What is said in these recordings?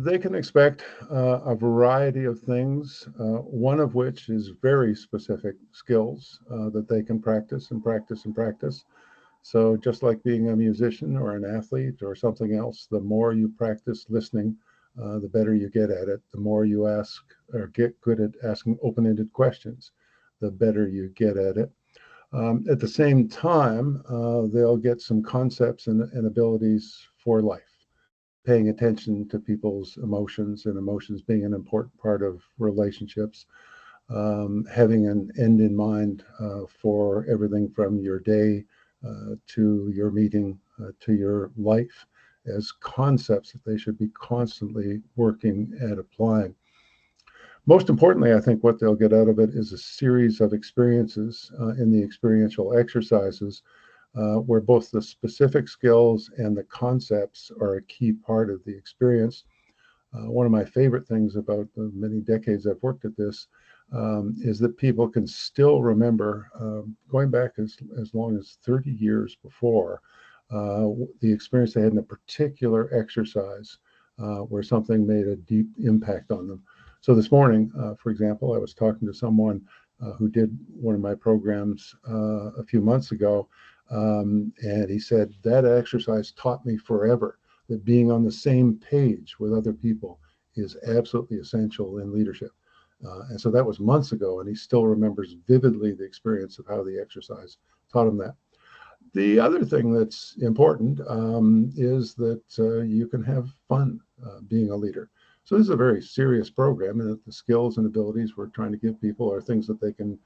They can expect a variety of things, one of which is very specific skills that they can practice and practice and practice. So just like being a musician or an athlete or something else, the more you practice listening, the better you get at it. The more you ask or get good at asking open-ended questions, the better you get at it. At the same time, they'll get some concepts and abilities for life, paying attention to people's emotions and emotions being an important part of relationships, having an end in mind for everything from your day to your meeting to your life as concepts that they should be constantly working at applying. Most importantly, I think what they'll get out of it is a series of experiences in the experiential exercises where both the specific skills and the concepts are a key part of the experience. One of my favorite things about the many decades I've worked at this is that people can still remember, going back as long as 30 years before, the experience they had in a particular exercise where something made a deep impact on them. So this morning, for example, I was talking to someone who did one of my programs a few months ago, and he said, that exercise taught me forever that being on the same page with other people is absolutely essential in leadership. And so that was months ago, and he still remembers vividly the experience of how the exercise taught him that. The other thing that's important is that you can have fun being a leader. So this is a very serious program, and the skills and abilities we're trying to give people are things that they can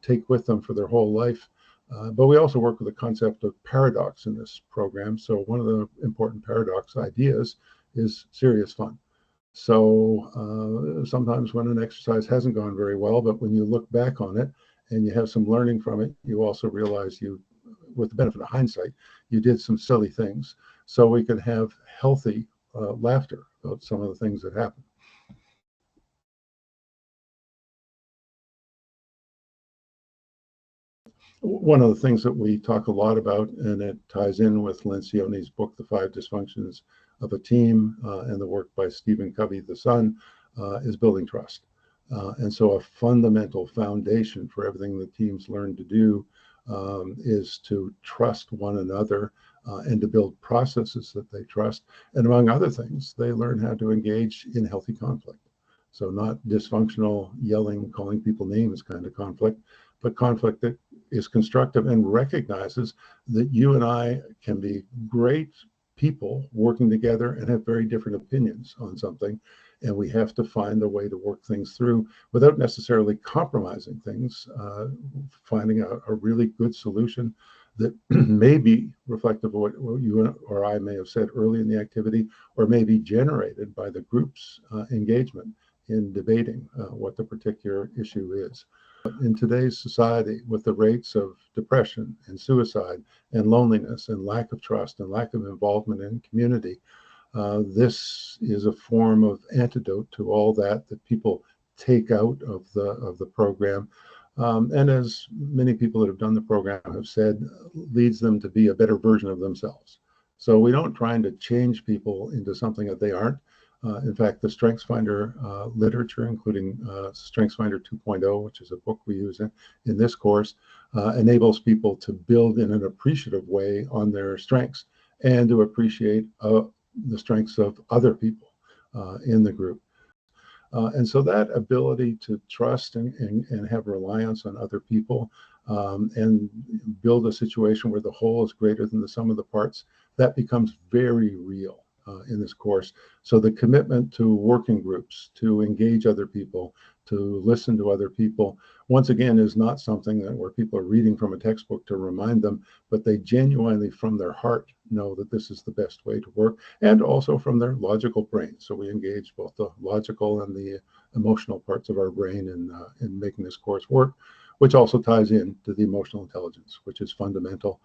take with them for their whole life. But we also work with the concept of paradox in this program. So one of the important paradox ideas is serious fun. So sometimes when an exercise hasn't gone very well, but when you look back on it and you have some learning from it, you also realize you, with the benefit of hindsight, you did some silly things. So we could have healthy laughter about some of the things that happened. One of the things that we talk a lot about, and it ties in with Lencioni's book, The Five Dysfunctions of a Team, and the work by Stephen Covey, the son, is building trust. And so a fundamental foundation for everything the teams learn to do is to trust one another and to build processes that they trust. And among other things, they learn how to engage in healthy conflict. So not dysfunctional, yelling, calling people names kind of conflict, but conflict that is constructive and recognizes that you and I can be great people working together and have very different opinions on something. And we have to find a way to work things through without necessarily compromising things, finding a really good solution that may be reflective of what you or I may have said early in the activity, or may be generated by the group's engagement in debating what the particular issue is. In today's society, with the rates of depression and suicide and loneliness and lack of trust and lack of involvement in community, this is a form of antidote to all that people take out of the program. And as many people that have done the program have said, leads them to be a better version of themselves. So we don't try to change people into something that they aren't. In fact, the StrengthsFinder literature, including StrengthsFinder 2.0, which is a book we use in this course, enables people to build in an appreciative way on their strengths and to appreciate the strengths of other people in the group. And so that ability to trust and have reliance on other people and build a situation where the whole is greater than the sum of the parts, that becomes very real in this course. So the commitment to working groups, to engage other people, to listen to other people, once again, is not something where people are reading from a textbook to remind them, but they genuinely from their heart know that this is the best way to work, and also from their logical brain. So we engage both the logical and the emotional parts of our brain in making this course work, which also ties in to the emotional intelligence, which is fundamental.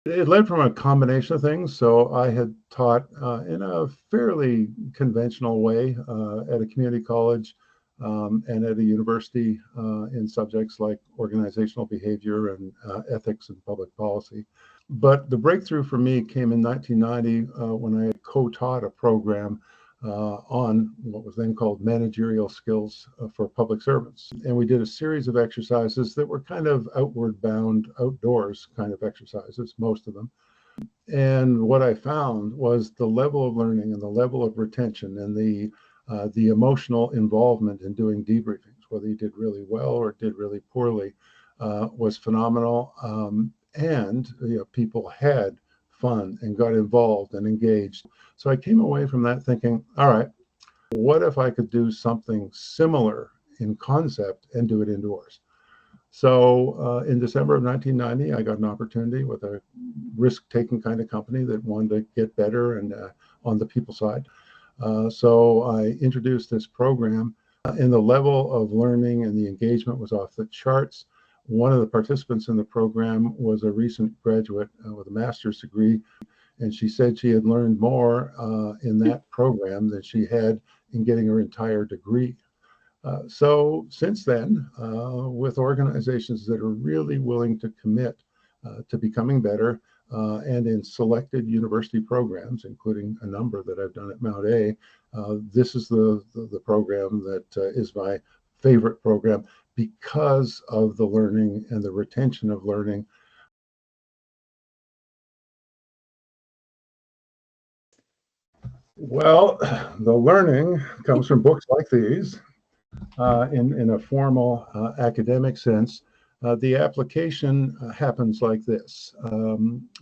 It led from a combination of things. So I had taught in a fairly conventional way at a community college and at a university in subjects like organizational behavior and ethics and public policy. But the breakthrough for me came in 1990 when I co-taught a program on what was then called managerial skills for public servants. And we did a series of exercises that were kind of outward bound, outdoors kind of exercises, most of them. And what I found was the level of learning and the level of retention and the emotional involvement in doing debriefings, whether you did really well or did really poorly, was phenomenal. And people had fun and got involved and engaged. So I came away from that thinking, all right, what if I could do something similar in concept and do it indoors? So in December of 1990, I got an opportunity with a risk-taking kind of company that wanted to get better and on the people side. So I introduced this program, and the level of learning and the engagement was off the charts. One of the participants in the program was a recent graduate with a master's degree, and she said she had learned more in that program than she had in getting her entire degree. So since then, with organizations that are really willing to commit to becoming better, and in selected university programs, including a number that I've done at Mount A, this is the program that is my favorite program because of the learning and the retention of learning. Well, the learning comes from books like these. In a formal academic sense. The application happens like this.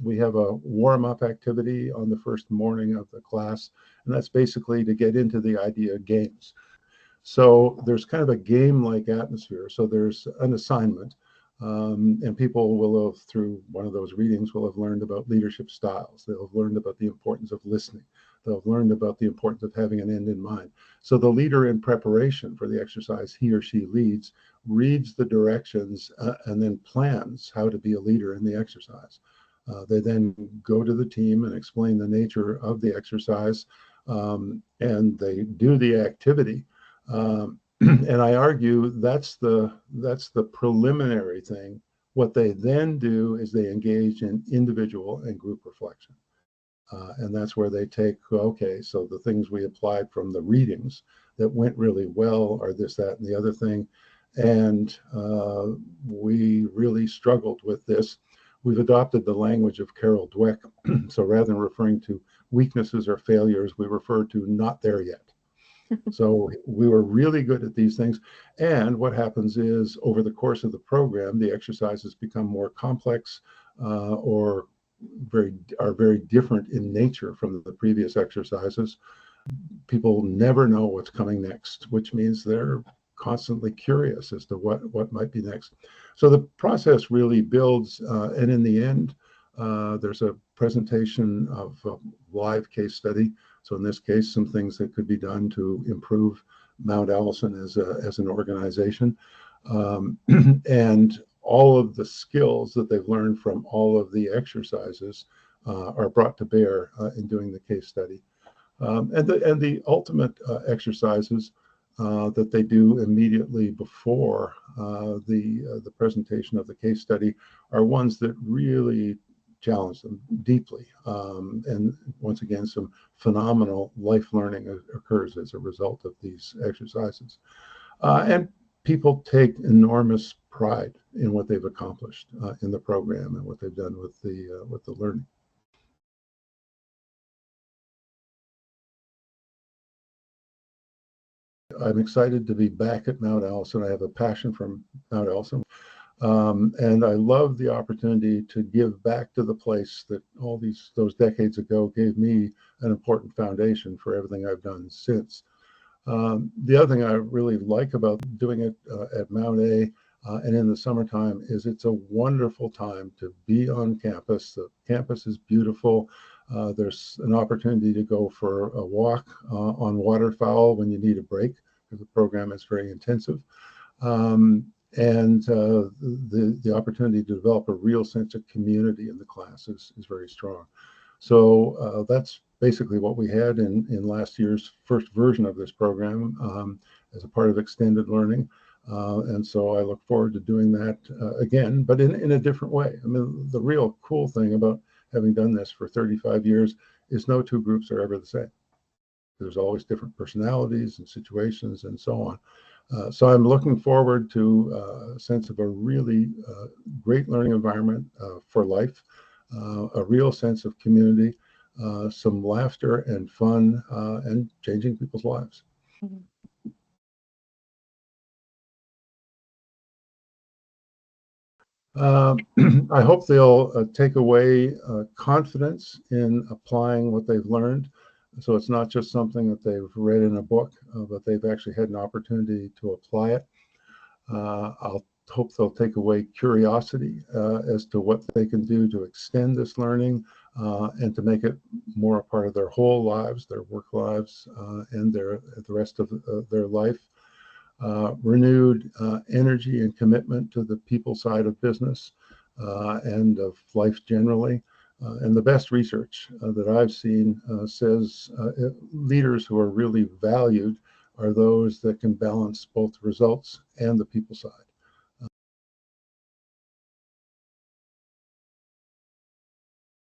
We have a warm-up activity on the first morning of the class, and that's basically to get into the idea of games. So there's kind of a game-like atmosphere. So there's an assignment, and people will have, through one of those readings, will have learned about leadership styles. They'll have learned about the importance of listening. They'll have learned about the importance of having an end in mind. So the leader, in preparation for the exercise he or she leads, reads the directions and then plans how to be a leader in the exercise. They then go to the team and explain the nature of the exercise, and they do the activity. And I argue that's the preliminary thing. What they then do is they engage in individual and group reflection. And that's where they take, okay, so the things we applied from the readings that went really well are this, that, and the other thing. And we really struggled with this. We've adopted the language of Carol Dweck. So rather than referring to weaknesses or failures, we refer to not there yet. So we were really good at these things. And what happens is over the course of the program, the exercises become more complex or are very different in nature from the previous exercises. People never know what's coming next, which means they're constantly curious as to what might be next. So the process really builds, and in the end, there's a presentation of a live case study. So in this case, some things that could be done to improve Mount Allison as an organization. And all of the skills that they've learned from all of the exercises are brought to bear in doing the case study. And the ultimate exercises that they do immediately before the presentation of the case study are ones that really challenge them deeply. And once again, some phenomenal life learning occurs as a result of these exercises. And people take enormous pride in what they've accomplished in the program and what they've done with the learning. I'm excited to be back at Mount Allison. I have a passion for Mount Allison. And I love the opportunity to give back to the place that those decades ago gave me an important foundation for everything I've done since. The other thing I really like about doing it at Mount A and in the summertime is it's a wonderful time to be on campus. The campus is beautiful. There's an opportunity to go for a walk on waterfowl when you need a break, because the program is very intensive. And the opportunity to develop a real sense of community in the class is very strong. So that's basically what we had in last year's first version of this program as a part of extended learning. And so I look forward to doing that again, but in a different way. I mean, the real cool thing about having done this for 35 years is no two groups are ever the same. There's always different personalities and situations and so on. So I'm looking forward to a sense of a really great learning environment for life, a real sense of community, some laughter and fun, and changing people's lives. Uh, I hope they'll take away confidence in applying what they've learned. So it's not just something that they've read in a book, but they've actually had an opportunity to apply it. I'll hope they'll take away curiosity as to what they can do to extend this learning and to make it more a part of their whole lives, their work lives, and the rest of their life. Renewed energy and commitment to the people side of business and of life generally. And the best research that I've seen says leaders who are really valued are those that can balance both results and the people side.